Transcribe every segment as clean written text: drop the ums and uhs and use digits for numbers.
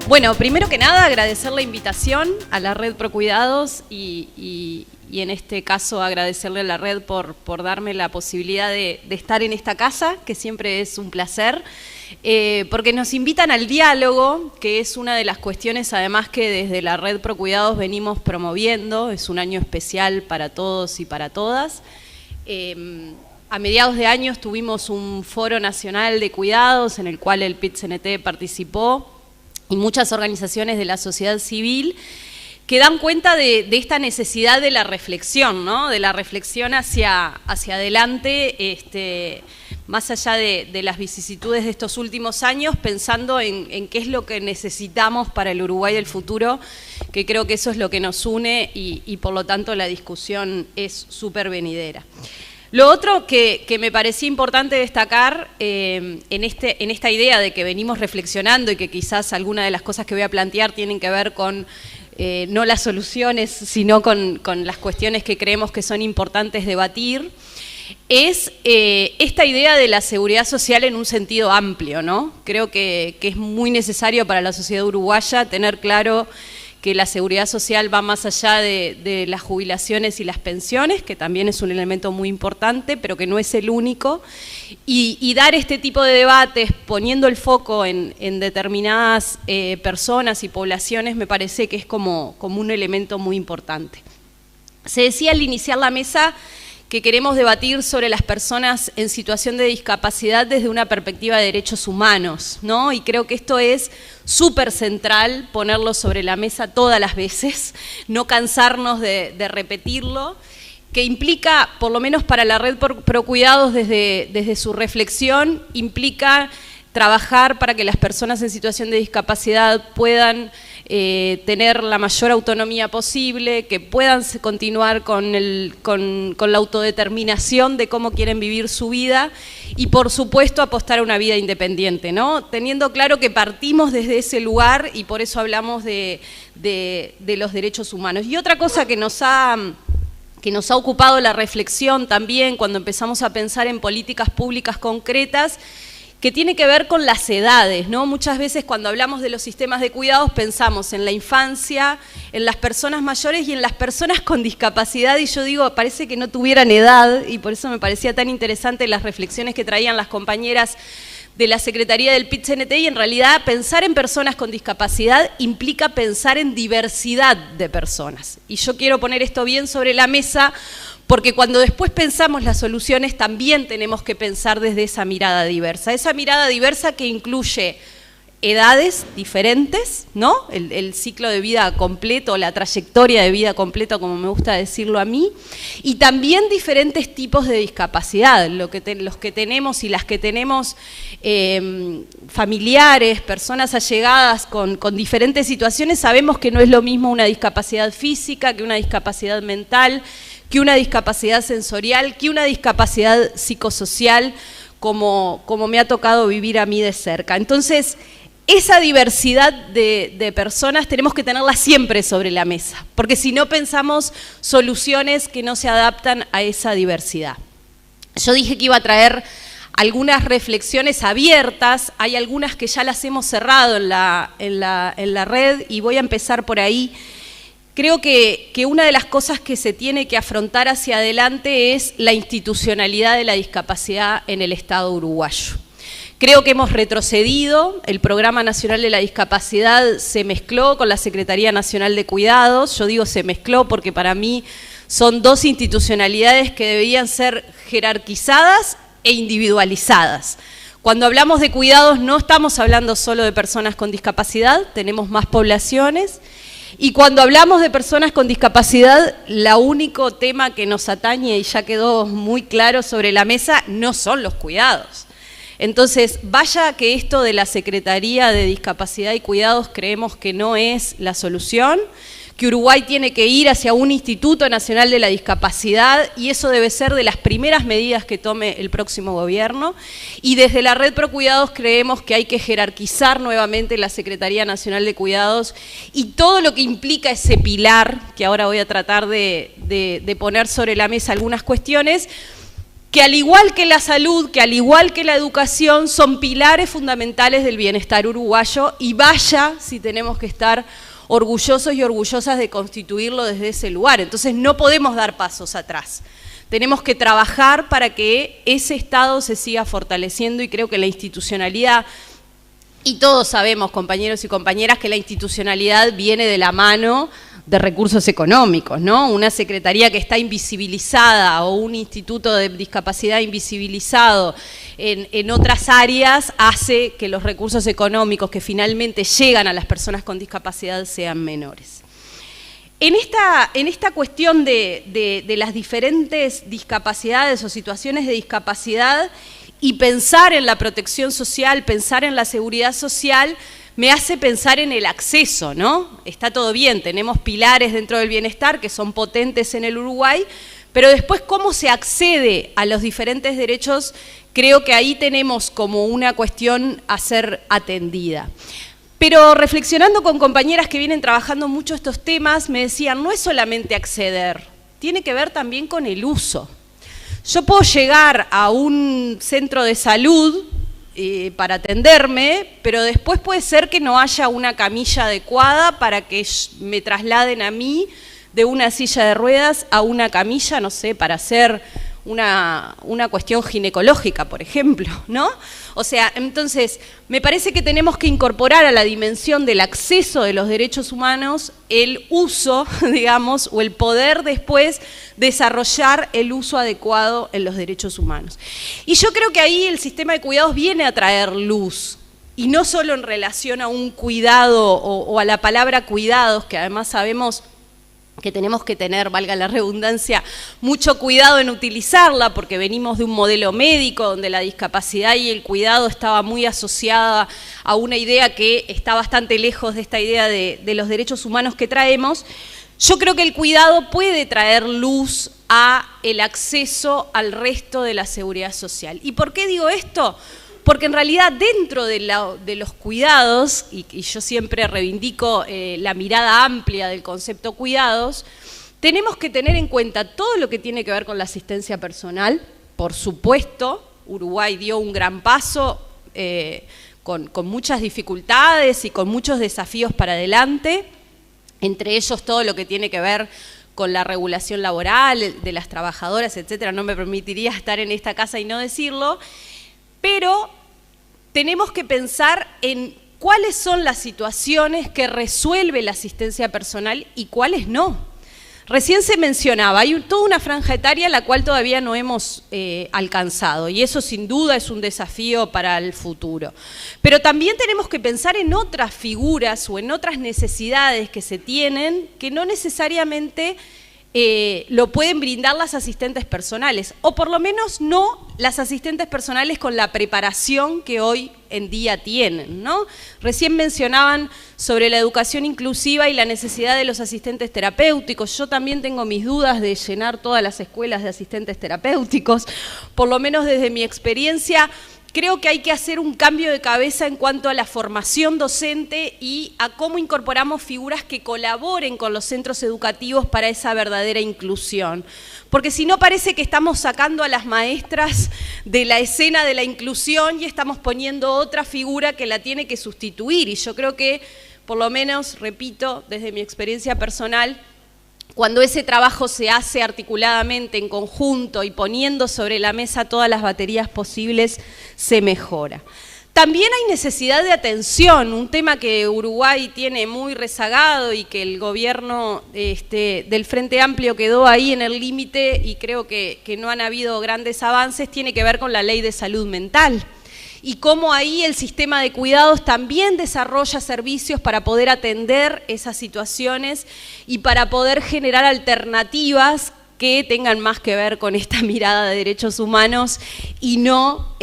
Bueno, primero que nada, agradecer la invitación a la Red Procuidados y en este caso agradecerle a la Red por darme la posibilidad de estar en esta casa, que siempre es un placer, porque nos invitan al diálogo, que es una de las cuestiones además que desde la Red Procuidados venimos promoviendo. Es un año especial para todos y para todas. A mediados de año tuvimos un foro nacional de cuidados en el cual el PIT-CNT participó y muchas organizaciones de la sociedad civil que dan cuenta de esta necesidad de la reflexión, ¿no? De la reflexión hacia adelante, más allá de las vicisitudes de estos últimos años, pensando en qué es lo que necesitamos para el Uruguay del futuro, que creo que eso es lo que nos une y por lo tanto la discusión es súper venidera. Lo otro que me parecía importante destacar en esta idea de que venimos reflexionando y que quizás algunas de las cosas que voy a plantear tienen que ver con no las soluciones, sino con las cuestiones que creemos que son importantes debatir, es esta idea de la seguridad social en un sentido amplio, ¿no? Creo que es muy necesario para la sociedad uruguaya tener claro que la seguridad social va más allá de las jubilaciones y las pensiones, que también es un elemento muy importante, pero que no es el único, y dar este tipo de debates poniendo el foco en determinadas personas y poblaciones me parece que es como un elemento muy importante. Se decía al iniciar la mesa que queremos debatir sobre las personas en situación de discapacidad desde una perspectiva de derechos humanos, ¿no? Y creo que esto es súper central, ponerlo sobre la mesa todas las veces, no cansarnos de repetirlo, que implica, por lo menos para la Red Procuidados desde su reflexión, implica trabajar para que las personas en situación de discapacidad puedan tener la mayor autonomía posible, que puedan continuar con la autodeterminación de cómo quieren vivir su vida y por supuesto apostar a una vida independiente, ¿no? Teniendo claro que partimos desde ese lugar y por eso hablamos de los derechos humanos. Y otra cosa que nos ha ocupado la reflexión también cuando empezamos a pensar en políticas públicas concretas, que tiene que ver con las edades, ¿no? Muchas veces cuando hablamos de los sistemas de cuidados pensamos en la infancia, en las personas mayores y en las personas con discapacidad, y yo digo, parece que no tuvieran edad, y por eso me parecía tan interesante las reflexiones que traían las compañeras de la Secretaría del PIT-CNT, y en realidad pensar en personas con discapacidad implica pensar en diversidad de personas. Y yo quiero poner esto bien sobre la mesa, porque cuando después pensamos las soluciones también tenemos que pensar desde esa mirada diversa que incluye edades diferentes, ¿no? El ciclo de vida completo, la trayectoria de vida completa, como me gusta decirlo a mí, y también diferentes tipos de discapacidad, los que tenemos y las que tenemos familiares, personas allegadas con diferentes situaciones, sabemos que no es lo mismo una discapacidad física que una discapacidad mental, que una discapacidad sensorial, que una discapacidad psicosocial, como me ha tocado vivir a mí de cerca. Entonces, esa diversidad de personas tenemos que tenerla siempre sobre la mesa, porque si no pensamos soluciones que no se adaptan a esa diversidad. Yo dije que iba a traer algunas reflexiones abiertas, hay algunas que ya las hemos cerrado en la red y voy a empezar por ahí. Creo que una de las cosas que se tiene que afrontar hacia adelante es la institucionalidad de la discapacidad en el Estado uruguayo. Creo que hemos retrocedido, el Programa Nacional de la Discapacidad se mezcló con la Secretaría Nacional de Cuidados, yo digo se mezcló porque para mí son dos institucionalidades que deberían ser jerarquizadas e individualizadas. Cuando hablamos de cuidados no estamos hablando solo de personas con discapacidad, tenemos más poblaciones. Y cuando hablamos de personas con discapacidad, el único tema que nos atañe, y ya quedó muy claro sobre la mesa, no son los cuidados. Entonces, vaya que esto de la Secretaría de Discapacidad y Cuidados creemos que no es la solución, que Uruguay tiene que ir hacia un Instituto Nacional de la Discapacidad y eso debe ser de las primeras medidas que tome el próximo gobierno. Y desde la Red Procuidados creemos que hay que jerarquizar nuevamente la Secretaría Nacional de Cuidados y todo lo que implica ese pilar, que ahora voy a tratar de poner sobre la mesa algunas cuestiones, que al igual que la salud, que al igual que la educación, son pilares fundamentales del bienestar uruguayo, y vaya si tenemos que estar orgullosos y orgullosas de constituirlo desde ese lugar. Entonces no podemos dar pasos atrás. Tenemos que trabajar para que ese Estado se siga fortaleciendo, y creo que la institucionalidad, y todos sabemos, compañeros y compañeras, que la institucionalidad viene de la mano de recursos económicos, ¿no? Una secretaría que está invisibilizada o un instituto de discapacidad invisibilizado en otras áreas hace que los recursos económicos que finalmente llegan a las personas con discapacidad sean menores. En esta cuestión de las diferentes discapacidades o situaciones de discapacidad y pensar en la protección social, pensar en la seguridad social, me hace pensar en el acceso, ¿no? Está todo bien, tenemos pilares dentro del bienestar que son potentes en el Uruguay, pero después cómo se accede a los diferentes derechos, creo que ahí tenemos como una cuestión a ser atendida. Pero reflexionando con compañeras que vienen trabajando mucho estos temas, me decían, no es solamente acceder, tiene que ver también con el uso. Yo puedo llegar a un centro de salud para atenderme, pero después puede ser que no haya una camilla adecuada para que me trasladen a mí de una silla de ruedas a una camilla, no sé, para hacer una cuestión ginecológica, por ejemplo, ¿no? O sea, entonces, me parece que tenemos que incorporar a la dimensión del acceso de los derechos humanos el uso, digamos, o el poder después desarrollar el uso adecuado en los derechos humanos. Y yo creo que ahí el sistema de cuidados viene a traer luz, y no solo en relación a un cuidado o a la palabra cuidados, que además sabemos que tenemos que tener, valga la redundancia, mucho cuidado en utilizarla, porque venimos de un modelo médico donde la discapacidad y el cuidado estaba muy asociada a una idea que está bastante lejos de esta idea de los derechos humanos que traemos. Yo creo que el cuidado puede traer luz a el acceso al resto de la seguridad social. ¿Y por qué digo esto? Porque en realidad dentro de los cuidados, y yo siempre reivindico la mirada amplia del concepto cuidados, tenemos que tener en cuenta todo lo que tiene que ver con la asistencia personal. Por supuesto, Uruguay dio un gran paso con muchas dificultades y con muchos desafíos para adelante, entre ellos todo lo que tiene que ver con la regulación laboral de las trabajadoras, etcétera. No me permitiría estar en esta casa y no decirlo. Pero tenemos que pensar en cuáles son las situaciones que resuelve la asistencia personal y cuáles no. Recién se mencionaba, hay toda una franja etaria la cual todavía no hemos alcanzado, y eso sin duda es un desafío para el futuro. Pero también tenemos que pensar en otras figuras o en otras necesidades que se tienen que no necesariamente lo pueden brindar las asistentes personales, o por lo menos no las asistentes personales con la preparación que hoy en día tienen, ¿no? Recién mencionaban sobre la educación inclusiva y la necesidad de los asistentes terapéuticos. Yo también tengo mis dudas de llenar todas las escuelas de asistentes terapéuticos, por lo menos desde mi experiencia. Creo que hay que hacer un cambio de cabeza en cuanto a la formación docente y a cómo incorporamos figuras que colaboren con los centros educativos para esa verdadera inclusión. Porque si no, parece que estamos sacando a las maestras de la escena de la inclusión y estamos poniendo otra figura que la tiene que sustituir. Y yo creo que, por lo menos, repito, desde mi experiencia personal, cuando ese trabajo se hace articuladamente, en conjunto y poniendo sobre la mesa todas las baterías posibles, se mejora. También hay necesidad de atención, un tema que Uruguay tiene muy rezagado y que el gobierno del Frente Amplio quedó ahí en el límite y creo que no han habido grandes avances, tiene que ver con la ley de salud mental. Y cómo ahí el sistema de cuidados también desarrolla servicios para poder atender esas situaciones y para poder generar alternativas que tengan más que ver con esta mirada de derechos humanos y no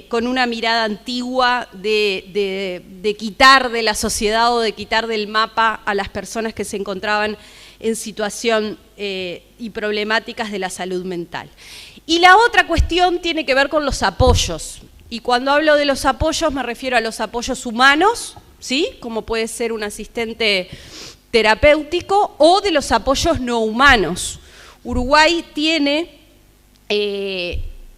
con una mirada antigua de quitar de la sociedad o de quitar del mapa a las personas que se encontraban en situación y problemáticas de la salud mental. Y la otra cuestión tiene que ver con los apoyos. Y cuando hablo de los apoyos me refiero a los apoyos humanos, ¿sí? Como puede ser un asistente terapéutico, o de los apoyos no humanos. Uruguay tiene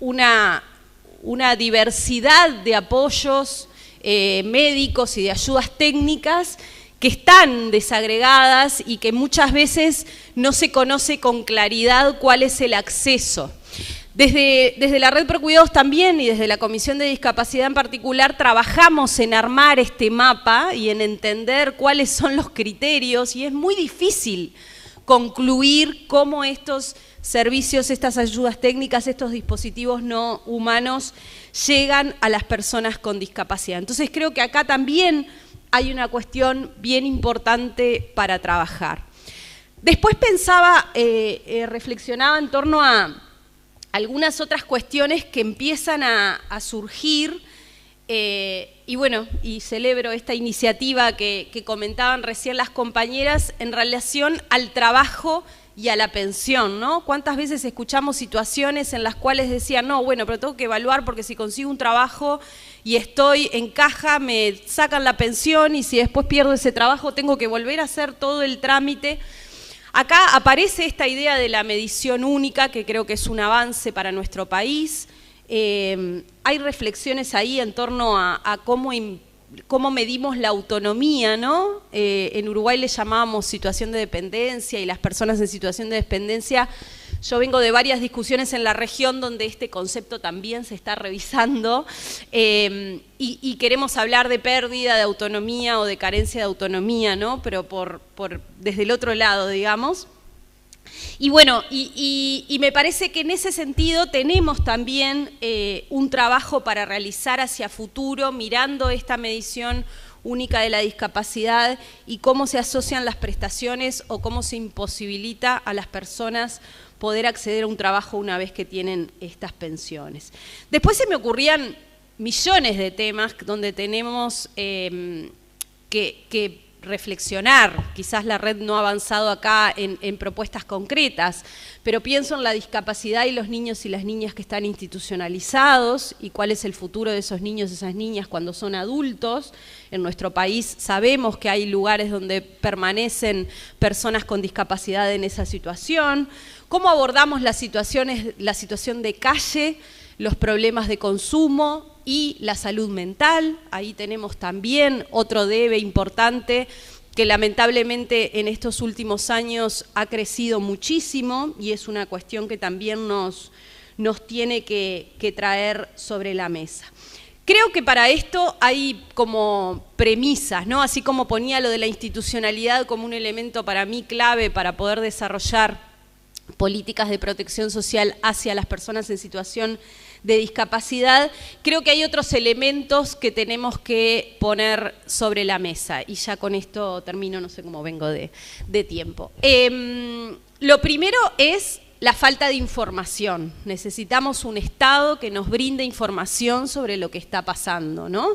una diversidad de apoyos médicos y de ayudas técnicas que están desagregadas y que muchas veces no se conoce con claridad cuál es el acceso. Desde la Red Procuidados también y desde la Comisión de Discapacidad en particular trabajamos en armar este mapa y en entender cuáles son los criterios, y es muy difícil concluir cómo estos servicios, estas ayudas técnicas, estos dispositivos no humanos llegan a las personas con discapacidad. Entonces creo que acá también hay una cuestión bien importante para trabajar. Después pensaba, reflexionaba en torno a algunas otras cuestiones que empiezan a surgir, y bueno, y celebro esta iniciativa que comentaban recién las compañeras en relación al trabajo y a la pensión, ¿no? ¿Cuántas veces escuchamos situaciones en las cuales decían, no, bueno, pero tengo que evaluar porque si consigo un trabajo y estoy en caja, me sacan la pensión, y si después pierdo ese trabajo tengo que volver a hacer todo el trámite? Acá aparece esta idea de la medición única, que creo que es un avance para nuestro país. Hay reflexiones ahí en torno a cómo medimos la autonomía, ¿no? En Uruguay le llamábamos situación de dependencia, y las personas en situación de dependencia, yo vengo de varias discusiones en la región donde este concepto también se está revisando, y queremos hablar de pérdida de autonomía o de carencia de autonomía, ¿no? Pero desde el otro lado, digamos. Y bueno, y me parece que en ese sentido tenemos también un trabajo para realizar hacia futuro, mirando esta medición única de la discapacidad y cómo se asocian las prestaciones o cómo se imposibilita a las personas poder acceder a un trabajo una vez que tienen estas pensiones. Después se me ocurrían millones de temas donde tenemos que reflexionar. Quizás la red no ha avanzado acá en propuestas concretas, pero pienso en la discapacidad y los niños y las niñas que están institucionalizados y cuál es el futuro de esos niños y esas niñas cuando son adultos. En nuestro país sabemos que hay lugares donde permanecen personas con discapacidad en esa situación. ¿Cómo abordamos la situación de calle, los problemas de consumo y la salud mental? Ahí tenemos también otro debe importante que lamentablemente en estos últimos años ha crecido muchísimo, y es una cuestión que también nos tiene que traer sobre la mesa. Creo que para esto hay como premisas, ¿no? Así como ponía lo de la institucionalidad como un elemento para mí clave para poder desarrollar políticas de protección social hacia las personas en situación de discapacidad, creo que hay otros elementos que tenemos que poner sobre la mesa, y ya con esto termino, no sé cómo vengo de tiempo. Lo primero es la falta de información. Necesitamos un Estado que nos brinde información sobre lo que está pasando, ¿no?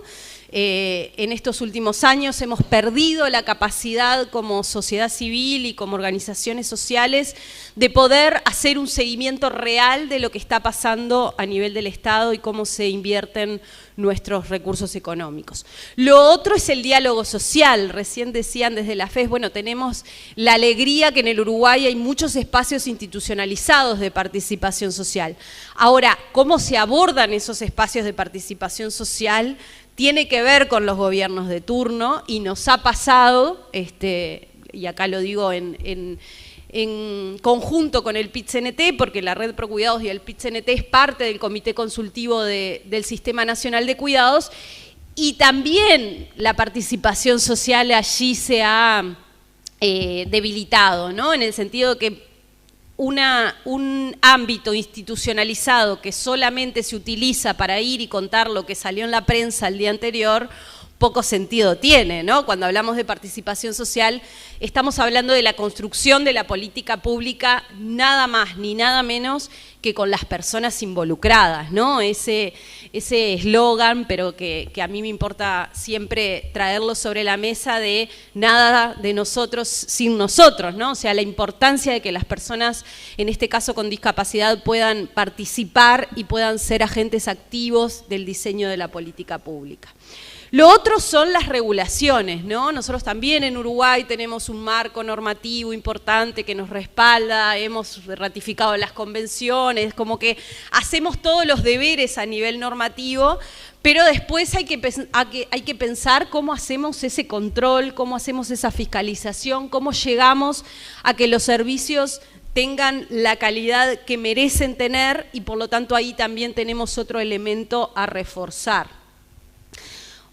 En estos últimos años hemos perdido la capacidad como sociedad civil y como organizaciones sociales de poder hacer un seguimiento real de lo que está pasando a nivel del Estado y cómo se invierten nuestros recursos económicos. Lo otro es el diálogo social. Recién decían desde la FES, bueno, tenemos la alegría que en el Uruguay hay muchos espacios institucionalizados de participación social. Ahora, ¿cómo se abordan esos espacios de participación social? Tiene que ver con los gobiernos de turno, y nos ha pasado, y acá lo digo en conjunto con el PIT-CNT, porque la Red Procuidados y el PIT-CNT es parte del Comité Consultivo del Sistema Nacional de Cuidados, y también la participación social allí se ha debilitado, ¿no? En el sentido que un ámbito institucionalizado que solamente se utiliza para ir y contar lo que salió en la prensa el día anterior, poco sentido tiene, ¿no? Cuando hablamos de participación social, estamos hablando de la construcción de la política pública, nada más ni nada menos que con las personas involucradas, ¿no? Ese eslogan, pero que a mí me importa siempre traerlo sobre la mesa, de nada de nosotros sin nosotros, ¿no? O sea, la importancia de que las personas, en este caso con discapacidad, puedan participar y puedan ser agentes activos del diseño de la política pública. Lo otro son las regulaciones, ¿no? Nosotros también en Uruguay tenemos un marco normativo importante que nos respalda, hemos ratificado las convenciones, convenciones, como que hacemos todos los deberes a nivel normativo, pero después hay que pensar cómo hacemos ese control, cómo hacemos esa fiscalización, cómo llegamos a que los servicios tengan la calidad que merecen tener, y por lo tanto ahí también tenemos otro elemento a reforzar.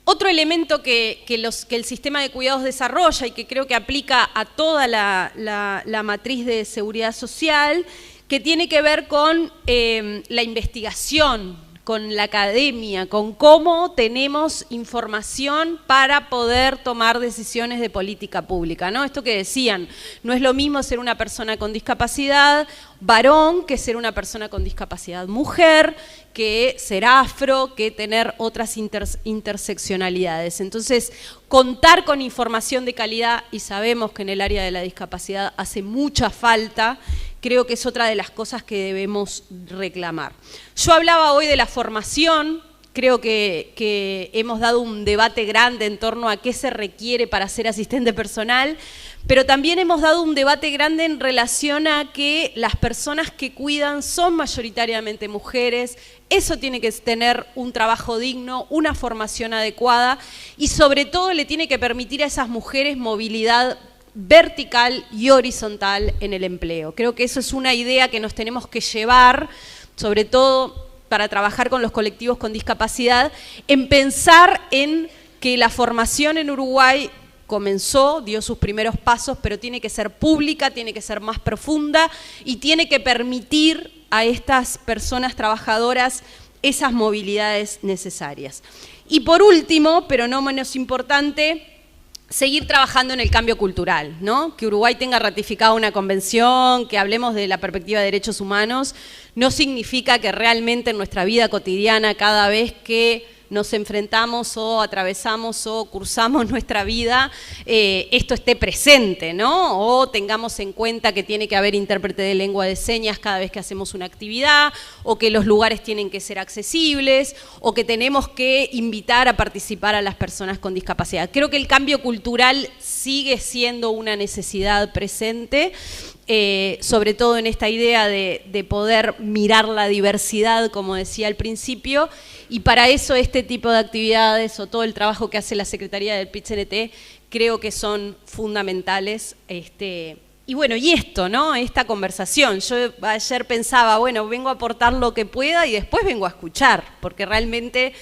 Otro elemento que el sistema de cuidados desarrolla y que creo que aplica a toda la matriz de seguridad social, que tiene que ver con la investigación, con la academia, con cómo tenemos información para poder tomar decisiones de política pública, ¿no? Esto que decían, no es lo mismo ser una persona con discapacidad varón que ser una persona con discapacidad mujer, que ser afro, que tener otras interseccionalidades. Entonces, contar con información de calidad, y sabemos que en el área de la discapacidad hace mucha falta, creo que es otra de las cosas que debemos reclamar. Yo hablaba hoy de la formación, creo que hemos dado un debate grande en torno a qué se requiere para ser asistente personal, pero también hemos dado un debate grande en relación a que las personas que cuidan son mayoritariamente mujeres. Eso tiene que tener un trabajo digno, una formación adecuada, y sobre todo le tiene que permitir a esas mujeres movilidad vertical y horizontal en el empleo. Creo que eso es una idea que nos tenemos que llevar, sobre todo para trabajar con los colectivos con discapacidad, en pensar en que la formación en Uruguay comenzó, dio sus primeros pasos, pero tiene que ser pública, tiene que ser más profunda y tiene que permitir a estas personas trabajadoras esas movilidades necesarias. Y por último, pero no menos importante, seguir trabajando en el cambio cultural, ¿no? Que Uruguay tenga ratificada una convención, que hablemos de la perspectiva de derechos humanos, no significa que realmente en nuestra vida cotidiana, cada vez que nos enfrentamos o atravesamos o cursamos nuestra vida, esto esté presente, ¿no? O tengamos en cuenta que tiene que haber intérprete de lengua de señas cada vez que hacemos una actividad, o que los lugares tienen que ser accesibles, o que tenemos que invitar a participar a las personas con discapacidad. Creo que el cambio cultural sigue siendo una necesidad presente, sobre todo en esta idea de poder mirar la diversidad, como decía al principio, y para eso este tipo de actividades o todo el trabajo que hace la Secretaría del PIT-CNT creo que son fundamentales. Y bueno, y esto, ¿no? Esta conversación. Yo ayer pensaba, bueno, vengo a aportar lo que pueda y después vengo a escuchar, porque realmente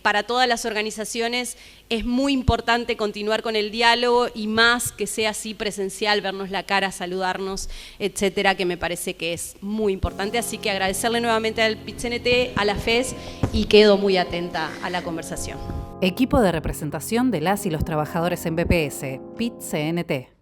para todas las organizaciones es muy importante continuar con el diálogo, y más que sea así presencial, vernos la cara, saludarnos, etcétera, que me parece que es muy importante. Así que agradecerle nuevamente al PIT-CNT, a la FES, y quedo muy atenta a la conversación. Equipo de representación de las y los trabajadores en BPS, PIT-CNT.